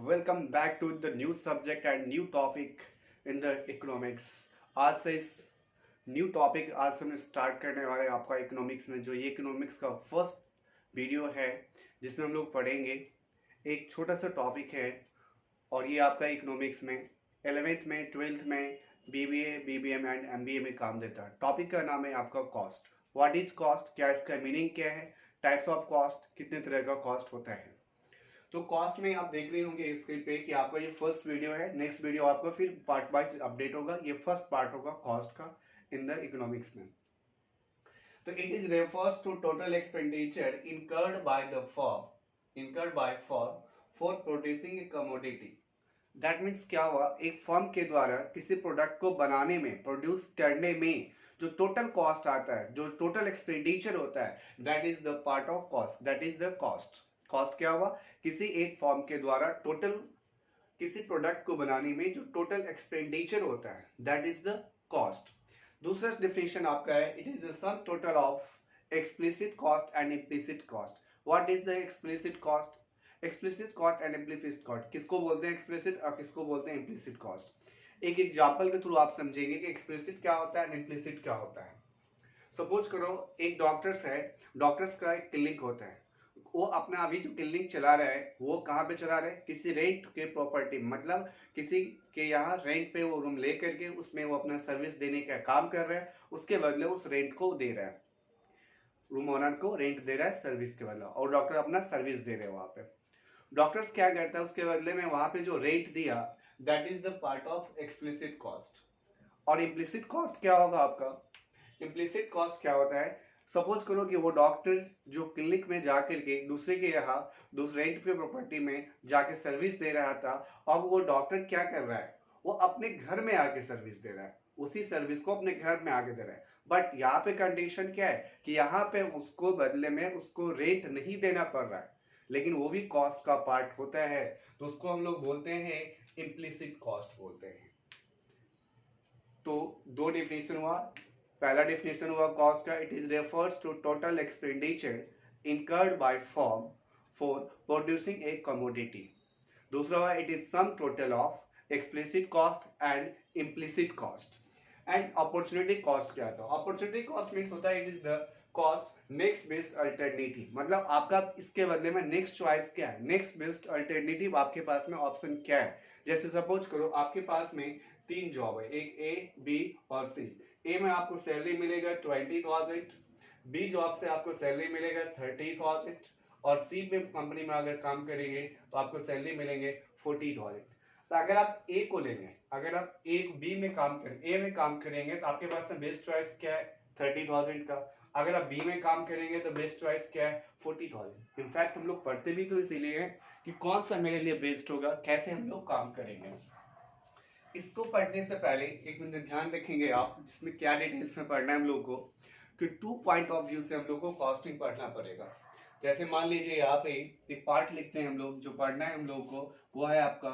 Welcome back to the new subject and new topic in the economics. आज से इस new topic आज से हम स्टार्ट करने वाले हैं आपका इकोनॉमिक्स में, जो ये इकोनॉमिक्स का फर्स्ट वीडियो है जिसमें हम लोग पढ़ेंगे। एक छोटा सा टॉपिक है और ये आपका इकोनॉमिक्स में 11th में 12th में बीबीए बीबीएम एंड एमबीए में काम देता है। टॉपिक का नाम है आपका कॉस्ट। व्हाट इज कॉस्ट, क्या इसका मीनिंग क्या है, टाइप्स ऑफ कॉस्ट, कितने तरह का कॉस्ट होता है। तो कॉस्ट में आप देख रहे होंगे स्क्रीन पे कि आपका ये फर्स्ट वीडियो है। नेक्स्ट वीडियो आपका फिर पार्ट वाइज अपडेट होगा। ये फर्स्ट पार्ट होगा कॉस्ट का इन द इकोनॉमिक्स में। तो it is refers to total expenditure incurred by firm for producing a commodity। That means क्या हुआ, एक फर्म के द्वारा किसी प्रोडक्ट को बनाने में, प्रोड्यूस करने में जो टोटल कॉस्ट आता है, जो टोटल एक्सपेंडिचर होता है, that is the part of cost, that is the cost. Cost क्या हुआ, किसी एक फर्म के द्वारा टोटल किसी प्रोडक्ट को बनाने में जो टोटल एक्सपेंडिचर होता है, दैट इज द कॉस्ट। दूसरा डेफिनेशन आपका है, it is the some total of explicit cost and implicit cost. What is the explicit cost? Explicit cost and implicit cost किसको बोलते हैं, एक्सप्लिसिट, और किसको बोलते हैं इम्प्लिसिट कॉस्ट। एक एग्जांपल के थ्रू आप समझेंगे कि एक्सप्लिसिट क्या होता है एंड इम्प्लिसिट क्या होता है। सपोज करो एक डॉक्टर्स है, डॉक्टर्स का एक क्लिनिक होता है, वो अपना अभी जो क्लिनिक चला रहा है वो कहाँ पे चला रहा है, किसी रेंट के प्रॉपर्टी, मतलब किसी के यहाँ रेंट पे वो रूम ले करके उसमें वो अपना सर्विस देने का काम कर रहा है, उसके बदले उस रेंट को दे रहा है, रूम ओनर को रेंट दे रहा है सर्विस के बदले, और डॉक्टर अपना सर्विस दे रहे हैं वहाँ पे। डॉक्टर्स क्या करता है, उसके बदले में वहाँ पे जो रेंट दिया, that is the part of explicit cost. और इम्प्लिसिट कॉस्ट क्या होगा आपका, इम्प्लिसिट कॉस्ट क्या होता है, सपोज करो कि वो डॉक्टर जो क्लिनिक में जाकर के दूसरे के यहाँ दूसरे रेंट पे प्रॉपर्टी में जाके सर्विस दे रहा था, अब वो डॉक्टर क्या कर रहा है, वो अपने घर में आके सर्विस दे रहा है, उसी सर्विस को अपने घर में आके दे रहा है। बट यहाँ पे कंडीशन क्या है कि यहाँ पे उसको बदले में उसको रेंट नहीं देना पड़ रहा है, लेकिन वो भी कॉस्ट का पार्ट होता है, तो उसको हम लोग बोलते हैं इम्प्लिसिट कॉस्ट बोलते हैं। तो दो डेफिनेशन हुआ। पहला डेफिनेशन हुआ कॉस्ट का, it is refers to total expenditure incurred by firm for producing a commodity. दूसरा हुआ, it is sum total of explicit cost and implicit cost. And opportunity cost क्या था, अपॉर्चुनिटी कॉस्ट मीन्स होता है it is the cost next best alternative, मतलब आपका इसके बदले में नेक्स्ट चॉइस क्या है, नेक्स्ट बेस्ट अल्टरनेटिव आपके पास में ऑप्शन क्या है। जैसे सपोज करो आपके पास में तीन जॉब है, एक ए बी और सी। ए में आपको सैलरी मिलेगा 20,000, बी जॉब से आपको सैलरी मिलेगा 30,000, और सी में कंपनी में अगर काम करेंगे तो आपको सैलरी मिलेंगे 40,000। तो अगर आप ए को लेंगे, अगर आप ए बी में काम करें, ए में काम करेंगे तो आपके पास में बेस्ट चॉइस क्या है, 30,000 का। अगर आप बी में काम करेंगे तो बेस्ट चॉइस क्या है, 40,000। इनफैक्ट हम लोग पढ़ते भी तो इसीलिए है कि कौन सा मेरे लिए बेस्ट होगा, कैसे हम लोग काम करेंगे। इसको पढ़ने से पहले एक मिनट ध्यान रखेंगे आप, जिसमें क्या डिटेल्स में पढ़ना है हम लोग को, कि 2 पॉइंट ऑफ व्यू से हम लोग को कॉस्टिंग पढ़ना पड़ेगा। जैसे मान लीजिए यहाँ पे एक पार्ट लिखते हैं हम लोग, जो पढ़ना है हम लोग को वो है आपका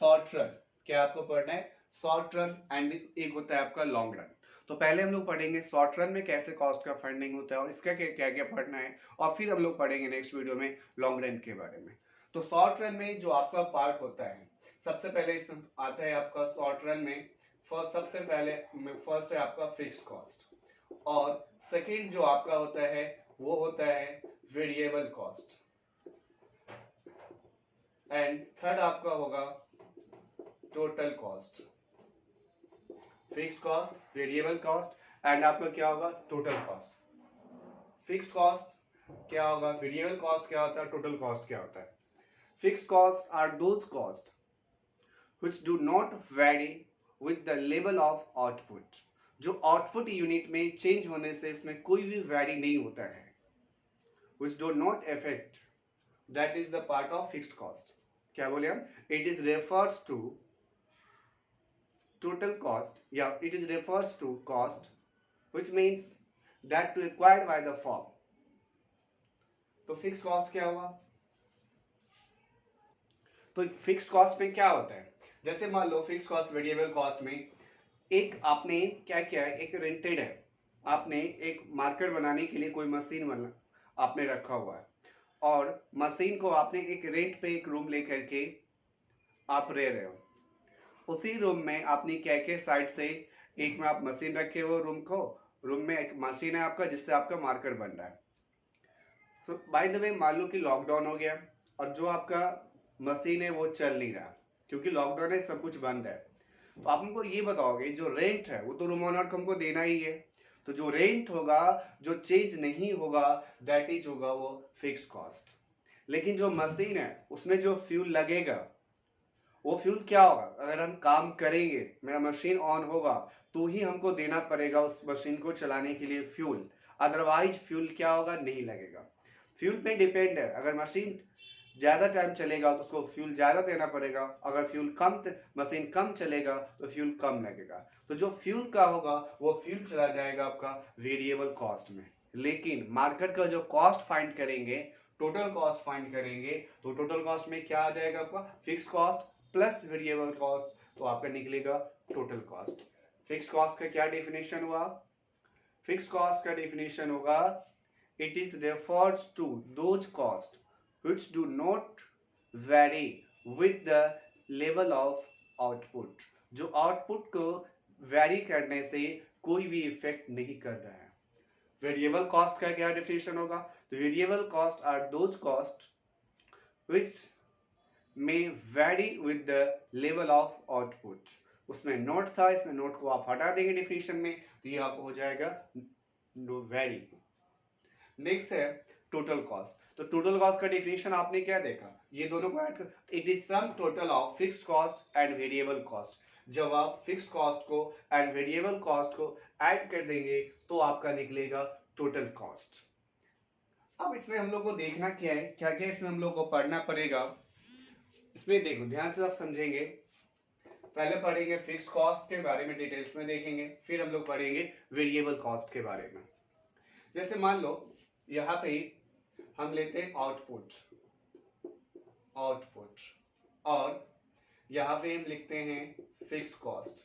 शॉर्ट रन। क्या आपको पढ़ना है, शॉर्ट रन, एंड एक होता है आपका लॉन्ग रन। तो पहले हम लोग पढ़ेंगे शॉर्ट रन में कैसे कॉस्ट का फंडिंग होता है और इसका क्या क्या पढ़ना है, और फिर हम लोग पढ़ेंगे नेक्स्ट वीडियो में लॉन्ग रन के बारे में। तो शॉर्ट रन में जो आपका पार्ट होता है, सबसे पहले इसमें आता है आपका शॉर्ट रन में सबसे पहले फर्स्ट है आपका फिक्स्ड कॉस्ट, और सेकंड जो आपका होता है वो होता है वेरिएबल कॉस्ट, एंड थर्ड आपका होगा total cost. Fixed cost, variable cost, and आपका क्या होगा, टोटल कॉस्ट। फिक्स्ड कॉस्ट क्या होगा, वेरिएबल कॉस्ट क्या होता है, टोटल कॉस्ट क्या होता है। Fixed cost are those cost which do not vary with the level of output। जो आउटपुट यूनिट में चेंज होने से इसमें कोई भी वैरी नहीं होता है, which do not affect, that is the part of fixed cost। क्या बोले हम, it is refers to total cost, या it is refers to cost which means that to acquired by the firm। तो fix cost क्या हुआ, तो fix cost में क्या होता है, जैसे मान लो फिक्स कॉस्ट वेरिएबल कॉस्ट में एक आपने क्या किया है, एक रेंटेड है, आपने एक मार्कर बनाने के लिए कोई मशीन बना आपने रखा हुआ है, और मशीन को आपने एक रेंट पे एक रूम लेकर के आप रह रहे हो। उसी रूम में अपनी क्या साइड से एक में आप मशीन रखे हुए रूम में एक मशीन है आपका जिससे आपका मार्कर बन रहा है। सो बाय द वे मान लो कि लॉकडाउन हो गया और जो आपका मशीन है वो चल नहीं रहा क्योंकि लॉकडाउन है, सब कुछ बंद है। तो आप हमको ये बताओगे जो रेंट है वो तो रूम ओनर को हमको देना ही है। तो जो रेंट होगा, जो चेंज नहीं होगा, दैट इज होगा वो फिक्स कॉस्ट। लेकिन जो मशीन है उसमें जो फ्यूल लगेगा वो फ्यूल क्या होगा, अगर हम काम करेंगे, मेरा मशीन ऑन होगा तो ही हमको देना पड़ेगा उस मशीन को चलाने के लिए फ्यूल, अदरवाइज फ्यूल क्या होगा, नहीं लगेगा। फ्यूल पे डिपेंड है, अगर मशीन ज्यादा टाइम चलेगा तो उसको फ्यूल ज्यादा देना पड़ेगा, अगर फ्यूल कम मशीन कम चलेगा तो फ्यूल कम लगेगा। तो जो फ्यूल का होगा वो फ्यूल चला जाएगा आपका वेरिएबल कॉस्ट में। लेकिन मार्केट का जो कॉस्ट फाइंड करेंगे, टोटल कॉस्ट फाइंड करेंगे, तो टोटल कॉस्ट में क्या आ जाएगा आपका, fix cost plus variable cost, तो आपका निकलेगा टोटल कॉस्ट। फिक्स कॉस्ट का क्या डेफिनेशन हुआ, फिक्स कॉस्ट का डेफिनेशन होगा it is refers to those cost which do not vary with the level of output, जो आउटपुट को वैरी करने से कोई भी इफेक्ट नहीं कर रहा है। वेरिएबल कॉस्ट का क्या डेफिनेशन होगा, तो variable cost are those cost which may vary with the level of output। उसमें नोट था, इसमें नोट को आप हटा देंगे डेफिनेशन में, तो ये आपको हो जाएगा वैरी। नेक्स्ट है टोटल कॉस्ट। तो टोटल कॉस्ट का डेफिनेशन आपने क्या देखा, ये दोनों को ऐड कर, it is sum total of fixed cost and variable cost. जब आप फिक्स्ड कॉस्ट को एंड वेरिएबल कॉस्ट को ऐड कर देंगे तो आपका निकलेगा टोटल कॉस्ट। अब इसमें हम लोग को देखना क्या है, क्या क्या इसमें हम लोग को पढ़ना पड़ेगा। इसमें देखो ध्यान से आप समझेंगे, पहले पढ़ेंगे फिक्स कॉस्ट के बारे में डिटेल्स में देखेंगे, फिर हम लोग पढ़ेंगे वेरिएबल कॉस्ट के बारे में। जैसे मान लो यहाँ पे हम लेते हैं आउटपुट और यहाँ पे हम लिखते हैं फिक्स्ड कॉस्ट।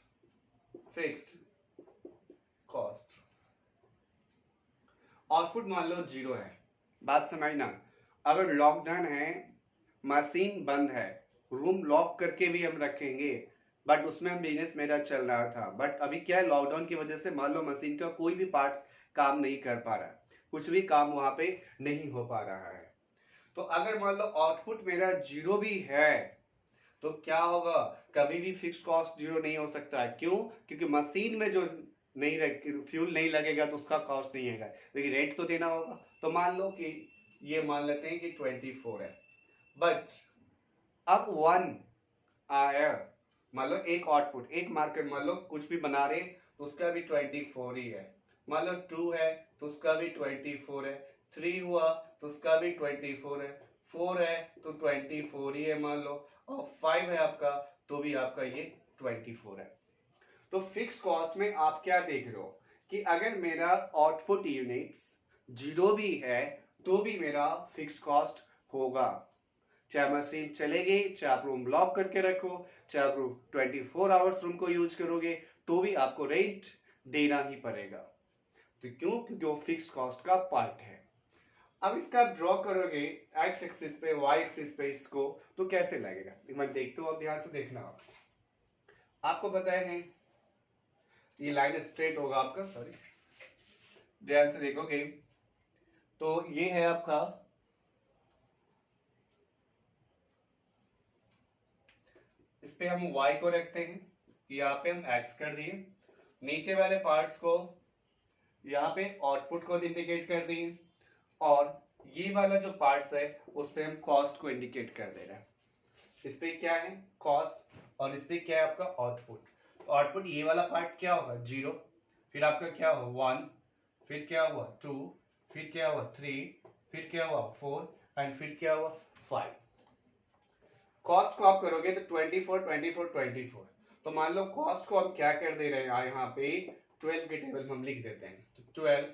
आउटपुट मान लो 0 है, बात समझना। अगर लॉकडाउन है, मशीन बंद है, रूम लॉक करके भी हम रखेंगे, बट उसमें हम बिजनेस मेरा चल रहा था, बट अभी क्या है, लॉकडाउन की वजह से मान लो मशीन का कोई भी पार्ट्स काम नहीं कर पा रहा है, कुछ भी काम वहां पे नहीं हो पा रहा है। तो अगर मान लो आउटपुट मेरा 0 भी है तो क्या होगा, कभी भी फिक्स्ड कॉस्ट 0 नहीं हो सकता है। क्यों, क्योंकि मशीन में जो नहीं फ्यूल नहीं लगेगा तो उसका कॉस्ट नहीं आएगा, लेकिन रेंट तो देना होगा। तो मान लो कि ये मान लेते हैं कि 24 है, बट अब 1 आया, मान लो एक आउटपुट, एक मार्केट मान लो कुछ भी बना रहे तो उसका भी 24 ही है। मान लो 2 है तो उसका भी 24 है, 3 हुआ तो उसका भी 24 है, 4 है तो 24 ही है मान लो, और 5 है आपका तो भी आपका ये 24 है। तो फिक्स कॉस्ट में आप क्या देख रहे हो कि अगर मेरा आउटपुट यूनिट्स 0 भी है तो भी मेरा फिक्स कॉस्ट होगा, चाहे मशीन चलेगी, चाहे आप रूम ब्लॉक करके रखो, चाहे आप रूम 24 आवर्स रूम को यूज करोगे, तो भी आपको रेंट देना ही पड़ेगा। तो क्यों, क्योंकि वो फिक्स कॉस्ट का पार्ट है। अब इसका आप ड्रॉ करोगे एक्स एक्सिस पे, वाई एक्सिस पे इसको, तो कैसे लगेगा, मैं देखते हो, अब ध्यान से देखना। आपको पता है ये लाइन स्ट्रेट होगा आपका, सॉरी ध्यान से देखोगे तो ये है आपका, इस पे हम y को रखते हैं, यहाँ पे हम x कर दिए, नीचे वाले पार्ट्स को यहाँ पे आउटपुट को इंडिकेट कर दिए, और ये वाला जो पार्ट्स है उस पे हम कॉस्ट को इंडिकेट कर दे रहे हैं। इस पे क्या है कॉस्ट और इस पे क्या है आपका आउटपुट। तो आउटपुट ये वाला पार्ट क्या होगा 0, फिर आपका क्या हुआ 1, फिर क्या हुआ 2, फिर क्या हुआ 3, फिर क्या हुआ 4 एंड फिर क्या हुआ 5। कॉस्ट को आप करोगे तो 24 24 24, तो मान लो कॉस्ट को हम क्या कर दे रहे हैं यहाँ पे 12 के टेबल में हम लिख देते हैं, तो 12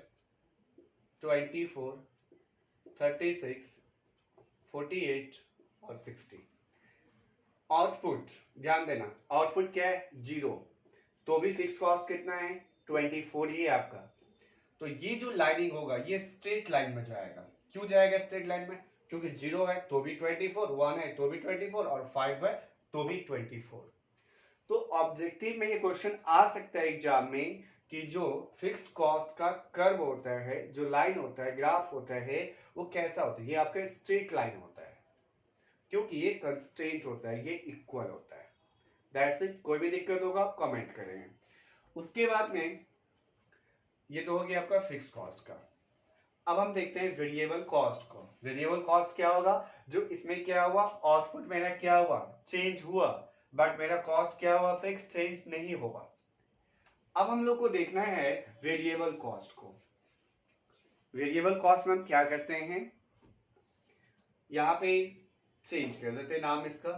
24 36 48 और 60। आउटपुट ध्यान देना, आउटपुट क्या है 0, तो भी फिक्स कॉस्ट कितना है 24 ही है आपका। तो ये जो लाइनिंग होगा ये स्ट्रेट लाइन में जाएगा। क्यों जाएगा स्ट्रेट लाइन में, क्योंकि 0 है तो भी 24, 1 है तो भी 24 और 5 है तो भी 24। तो ऑब्जेक्टिव में ये क्वेश्चन आ सकता है एग्जाम में कि जो फिक्स्ड कॉस्ट का कर्व होता है, जो लाइन होता है, ग्राफ होता है, वो कैसा होता है? ये आपका स्ट्रेट लाइन होता है क्योंकि ये कंस्ट्रेंट होता है, ये इक्वल होता है। That's it. कोई भी दिक्कत होगा आप कमेंट करेंगे। उसके बाद में ये तो हो गया आपका फिक्स्ड कॉस्ट का। अब हम देखते हैं वेरिएबल कॉस्ट को। वेरिएबल कॉस्ट क्या होगा? जो इसमें क्या हुआ, आउटपुट मेरा क्या हुआ, चेंज हुआ, बट मेरा कॉस्ट क्या हुआ, फिक्स, चेंज नहीं होगा। अब हम लोग को देखना है वेरिएबल कॉस्ट को। वेरिएबल कॉस्ट में हम क्या करते हैं, यहाँ पे चेंज कर देते हैं नाम इसका,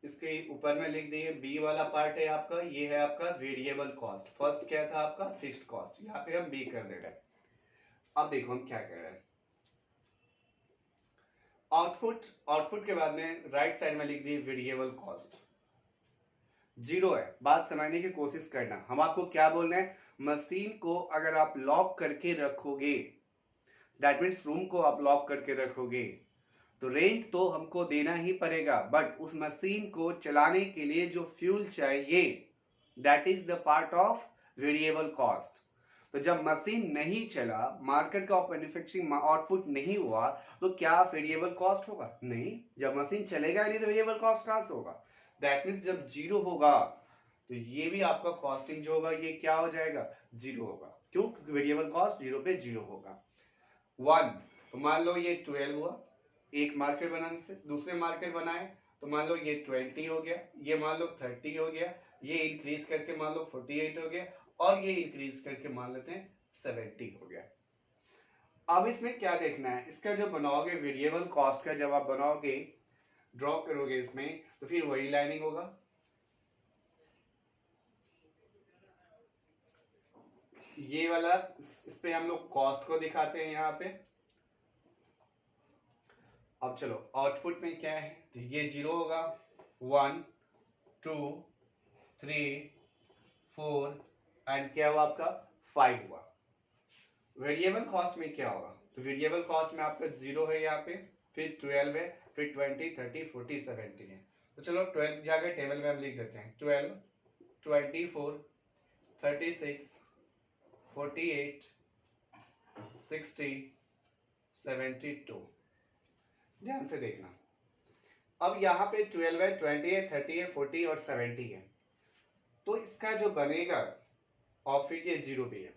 इसके ऊपर में लिख दिए बी वाला पार्ट है आपका, ये है आपका वेरिएबल कॉस्ट। फर्स्ट क्या था आपका, फिक्स्ड कॉस्ट, यहाँ पे हम बी कर दे रहे हैं। अब देखो हम क्या कर रहे हैं, आउटपुट के बाद में राइट साइड में लिख दिए वेरिएबल कॉस्ट, जीरो है। बात समझने की कोशिश करना, हम आपको क्या बोल रहे हैं, मशीन को अगर आप लॉक करके रखोगे, दैट मीन्स रूम को आप लॉक करके रखोगे, तो रेंट तो हमको देना ही पड़ेगा, बट उस मशीन को चलाने के लिए जो फ्यूल चाहिए, that is the part of variable cost. तो जब मशीन नहीं चला, मार्केट का मैन्युफैक्चरिंग आउटपुट नहीं हुआ, तो क्या वेरिएबल कॉस्ट होगा? नहीं। जब मशीन चलेगा नहीं तो वेरिएबल कॉस्ट कहां से होगा? दैट मीन्स जब जीरो होगा तो ये भी आपका कॉस्टिंग जो होगा ये क्या हो जाएगा, जीरो होगा। क्यों? क्योंकि वेरिएबल कॉस्ट जीरो पे जीरो होगा। 1, तो मान लो ये 12 हुआ, एक मार्केट बनाने से दूसरे मार्केट बनाए, तो मान लो ये 20 हो गया, ये मान लो 30 हो गया, ये इंक्रीज करके मान लो 48 हो गया, और ये इंक्रीज करके मान लेते हैं 70 हो गया। अब इसमें क्या देखना है, इसका जब बनाओगे वेरिएबल कॉस्ट का, जब आप बनाओगे ड्रॉ करोगे इसमें, तो फिर वही लाइनिंग होगा, ये वाला, इस पे हम लोग कॉस्ट को दिखाते हैं यहाँ पे। अब चलो आउटपुट में क्या है, तो ये जीरो होगा, 1 2 3 4 एंड क्या हुआ आपका 5 हुआ। वेरिएबल कॉस्ट में क्या होगा, तो वेरिएबल कॉस्ट में आपका जीरो है यहाँ पे, फिर 12 है, फिर 20 30 40 70 है। तो चलो 12 जाके टेबल में हम लिख देते हैं, 12 24 36 48 60 72। ध्यान से देखना, अब यहाँ पे 12 है, 20 है, 30 है, 40 और 70 है, तो इसका जो बनेगा और फिर ये जीरो भी है,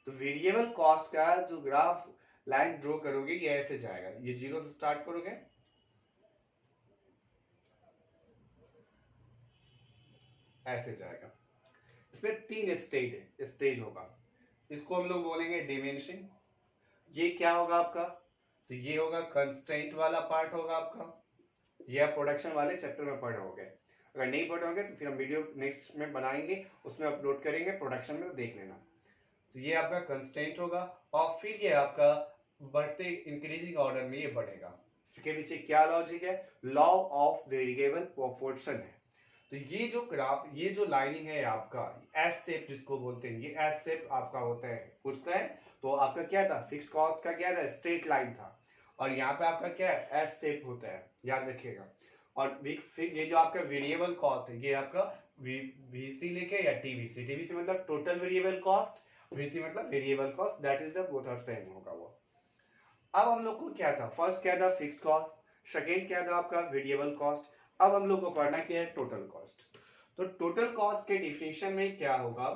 तो वेरिएबल कॉस्ट का जो ग्राफ लाइन ड्रॉ करोगे ये ऐसे जाएगा, ये जीरो से स्टार्ट करोगे, ऐसे जाएगा। इसमें 3 स्टेज होगा, इसको हम लोग बोलेंगे डिमेंशन। ये क्या होगा आपका, तो ये होगा कंस्ट्रेंट वाला पार्ट होगा आपका, ये आप प्रोडक्शन वाले चैप्टर में पढ़ रहोगे, अगर नहीं पढ़ रहोगे तो फिर हम वीडियो नेक्स्ट में बनाएंगे, उसमें अपलोड करेंगे, प्रोडक्शन में देख लेना। तो ये आपका कंस्टेंट होगा, और फिर ये आपका बढ़ते इंक्रीजिंग ऑर्डर में ये बढ़ेगा। इसके पीछे क्या लॉजिक है, लॉ ऑफ वेरिएबल प्रोपोर्शन है। तो ये जो ग्राफ, ये जो लाइनिंग है आपका एस शेप जिसको बोलते हैं, ये एस शेप आपका होता है, पूछता है। तो आपका क्या था, फिक्स्ड कॉस्ट का क्या था, स्ट्रेट लाइन था, और यहाँ पे आपका क्या है, एस शेप होता है, याद रखिएगा। और फिर ये जो आपका वेरिएबल कॉस्ट है, ये आपका वीसी लेके या टीवीसी, टीवीसी मतलब टोटल वेरिएबल कॉस्ट, वीसी मतलब variable cost, that is the both are same होगा वो। अब हम लोग को क्या था, फर्स्ट क्या था फिक्स्ड कॉस्ट, सेकेंड क्या था आपका वेरिएबल कॉस्ट, अब हम लोग को पढ़ना क्या है, टोटल कॉस्ट। तो टोटल कॉस्ट के डिफिनेशन में क्या होगा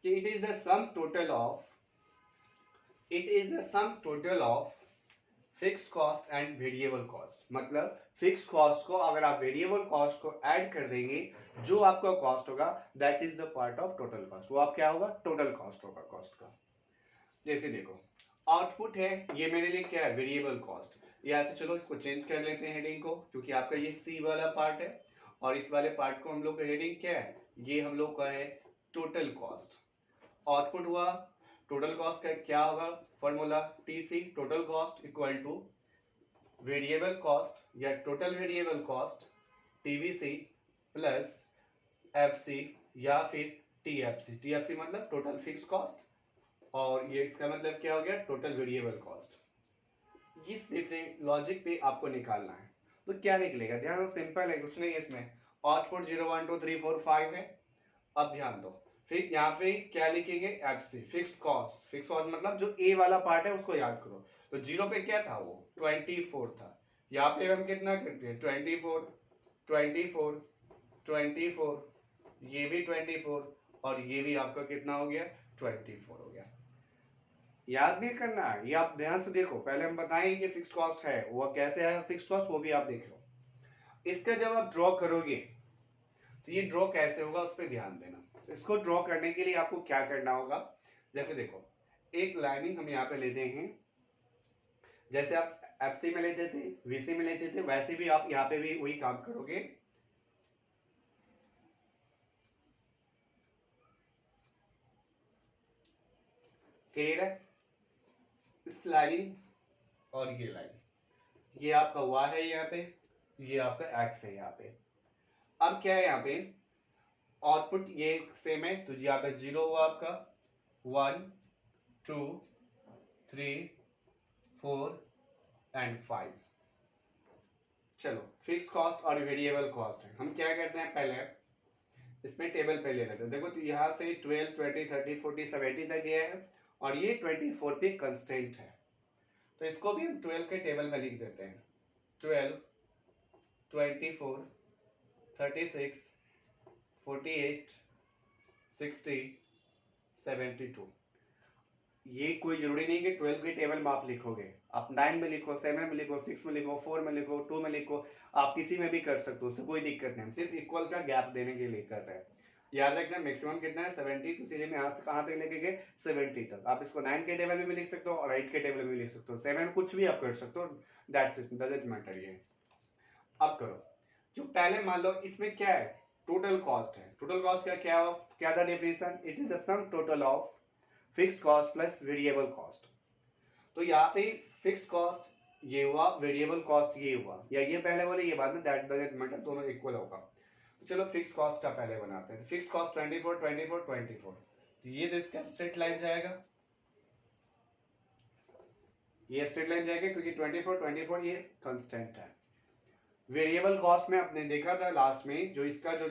कि it is the some total of fixed cost and variable cost. मतलब फिक्स्ड कॉस्ट को अगर आप वेरिएबल कॉस्ट को ऐड कर देंगे, जो आपका कॉस्ट होगा that is the part of total cost, वो आप क्या होगा, टोटल कॉस्ट होगा कॉस्ट का। जैसे देखो आउटपुट है, ये मेरे लिए क्या है, वेरिएबल कॉस्ट, यहाँ से चलो इसको चेंज कर लेते हैं हेडिंग को, क्योंकि आपका ये सी वाला पार्ट है, और इस वाले पार्ट को हम लोग का हेडिंग क्या है, ये हम लोग का है टोटल कॉस्ट। आउटपुट हुआ, टोटल कॉस्ट का क्या होगा formula, TC total cost equal to variable cost या total variable cost TVC plus FC या फिर टीएफसी। टीएफसी मतलब टोटल फिक्स कॉस्ट, और ये इसका मतलब क्या हो गया, टोटल वेरिएबल कॉस्ट। इस डिफरेंट लॉजिक पे आपको निकालना है। तो क्या निकलेगा, ध्यान दो, सिंपल है, कुछ नहीं है इसमें। आउटपुट 0 1 2 3 4 5 है। अब ध्यान दो, फिर यहाँ पे क्या लिखेंगे, FC, fixed cost. Fixed cost मतलब जो ए वाला पार्ट है उसको याद करो। तो जीरो पे क्या था, वो 24 था। यहाँ पे हम कितना करते हैं, 24 24 24, ये भी 24, और ये भी आपका कितना हो गया, 24 हो गया। याद नहीं करना, ये आप ध्यान से देखो, पहले हम बताएंगे कि फिक्स्ड कॉस्ट है वो कैसे है, फिक्स्ड कॉस्ट वो भी आप देख लो। इसका जब आप ड्रॉ करोगे तो ये ड्रॉ कैसे होगा उस पर ध्यान देना। इसको ड्रॉ करने के लिए आपको क्या करना होगा, जैसे देखो, एक लाइनिंग हम यहाँ पे लेते हैं, जैसे आप एफसी में लेते थे, वीसी में लेते थे, वैसे भी आप यहाँ पे भी वही काम करोगे। क्लियर है, इस लाइन और ये लाइन, ये आपका वाई है यहाँ पे, ये आपका एक्स है यहाँ पे। अब क्या है यहाँ पे, आउटपुट ये सेम है, तो यहाँ पे 0 हुआ आपका, 1 2 3 4 एंड 5। चलो, फिक्स कॉस्ट और वेरिएबल कॉस्ट है, हम क्या करते हैं, पहले इसमें टेबल पे ले लेते हैं। देखो, तो यहाँ से 12 20 30 40 70 तक गया है, और ये 24 पे कंस्टेंट है, तो इसको भी हम 12 के टेबल में लिख देते हैं। 12 24 36 48 60 72। ये कोई जरूरी नहीं कि 12 के टेबल में आप लिखोगे, आप 9 में लिखो, 7 में लिखो, 6 में लिखो, 4 में लिखो, 2 में लिखो, आप किसी में भी कर सकते हो, उससे कोई दिक्कत नहीं, हम सिर्फ इक्वल का गैप देने के लिए कर रहे हैं। याद रखना, मैक्सिमम कितना है, 70, तो इसलिए मैं यहाँ से कहाँ तक लेके गए, 70 तक। आप इसको 9 के टेबल में भी लिख सकते हो और 8 के टेबल में भी लिख सकते हो, 7 कुछ भी आप कर सकते हो, दैट्स इट, डजंट मैटर। ये अब करो, जो पहले मान लो इसमें क्या है, टोटल कॉस्ट है। टोटल कॉस्ट का क्या था definition, it is the some total of fixed cost plus variable cost. तो यहाँ पे फिक्स्ड कॉस्ट ये हुआ, वेरिएबल कॉस्ट ये हुआ, या ये पहले बोले ये बाद में, दैट डजंट मैटर, दोनों इक्वल होगा। तो चलो फिक्स्ड कॉस्ट का पहले बनाते हैं। फिक्स्ड कॉस्ट 24 24 24, तो ये तो इसका स्ट्रेट लाइन जाएगा, ये स्ट्रेट लाइन जाएगा क्योंकि 24 24 ये कांस्टेंट है। वेरिएबल कॉस्ट में आपने देखा था लास्ट में, जो इसका जो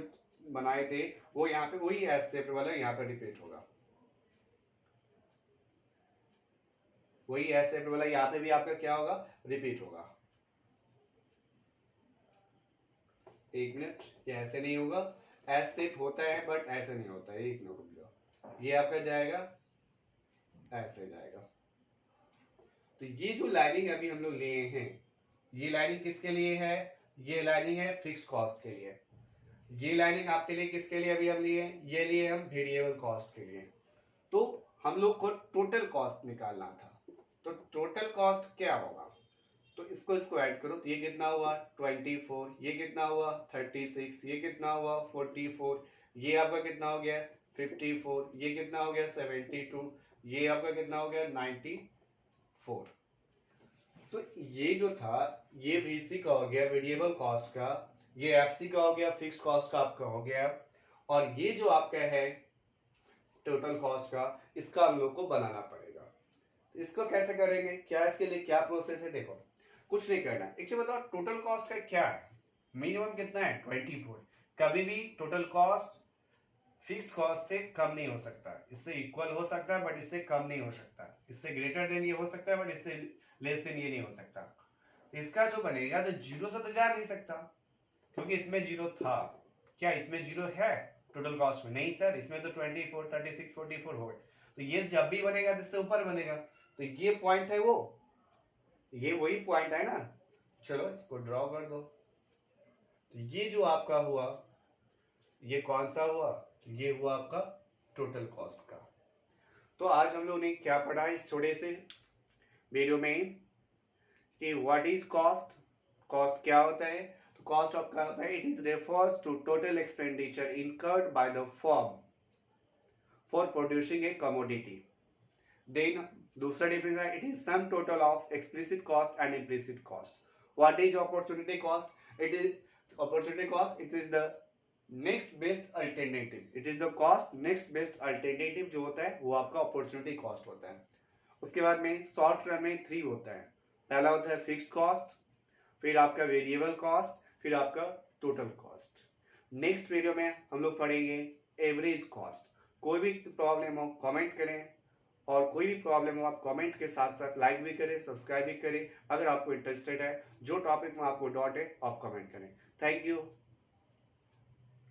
बनाए थे, वो यहाँ पे वही एस शेप वाला यहाँ पे रिपीट होगा, वही एस शेप वाला यहाँ पे भी आपका क्या होगा, रिपीट होगा। एक मिनट, ये ऐसे नहीं होगा, एस शेप होता है बट ऐसे नहीं होता है, एक मिनट रुक जाओ, ये आपका जाएगा ऐसे जाएगा। तो ये जो लाइनिंग अभी हम लोग लिए हैं, ये लाइनिंग किसके लिए है, ये लाइनिंग है फिक्स्ड कॉस्ट के लिए। ये लाइनिंग आपके लिए किसके लिए अभी हम लिए, ये लिए हम वेरिएबल कॉस्ट के लिए। तो हम लोग को टोटल कॉस्ट निकालना था, तो टोटल कॉस्ट क्या होगा, तो इसको ऐड करो, तो ये कितना हुआ 24, ये कितना हुआ 36, ये कितना हुआ 44, ये आपका कितना हो गया 54, ये कितना हो गया 72, ये आपका कितना हो गया 94। तो ये जो था, ये वीसी का हो गया वेरिएबल कॉस्ट का, ये एफसी का हो गया फिक्स्ड कॉस्ट का आपका हो गया, और ये जो आपका है टोटल कॉस्ट का, इसका हम लोग को बनाना पड़ेगा। इसको कैसे करेंगे, क्या इसके लिए क्या प्रोसेस है, देखो कुछ नहीं करना, एक चीज बताओ, टोटल कॉस्ट का क्या है, मिनिमम कितना है 24। कभी भी टोटल कॉस्ट फिक्स्ड कॉस्ट से कम नहीं हो सकता, इससे इक्वल हो सकता है बट इससे कम नहीं हो सकता, इससे ग्रेटर देन ये हो सकता है बट इससे लेस देन ये नहीं हो सकता। इसका जो बनेगा, तो जीरो से तो जा नहीं सकता क्योंकि इसमें जीरो था, क्या इसमें जीरो है टोटल कॉस्ट में, नहीं सर, इसमें तो 24 36 44 हो गए, तो ये जब भी बनेगा तो इससे ऊपर बनेगा, तो ये पॉइंट है वो, ये वही पॉइंट है ना। चलो इसको ड्रॉ कर दो, तो ये जो आपका हुआ, ये कौन सा हुआ, ये हुआ आपका टोटल कॉस्ट का। तो आज हम लोग ने क्या पढ़ा इस छोटे से वीडियो में, कि व्हाट इज कॉस्ट, कॉस्ट क्या होता है, तो कॉस्ट ऑफ क्या होता है, it is refers to total expenditure incurred by the firm for producing a commodity. Then दूसरा डिफरेंस है, it is sum total of explicit cost and implicit cost. What is opportunity cost, it is opportunity cost, it is the next best alternative, it is the cost next best alternative जो होता है वो आपका opportunity cost होता है। उसके बाद में शॉर्ट रन में 3 होता है, पहला होता है फिक्स्ड कॉस्ट, फिर आपका वेरिएबल कॉस्ट, फिर आपका टोटल कॉस्ट। नेक्स्ट वीडियो में हम लोग पढ़ेंगे एवरेज कॉस्ट। कोई भी प्रॉब्लम हो कमेंट करें, और कोई भी प्रॉब्लम हो आप कमेंट के साथ साथ लाइक भी करें, सब्सक्राइब भी करें। अगर आपको इंटरेस्टेड है, जो टॉपिक में आपको डाउट है आप कमेंट करें। Thank you.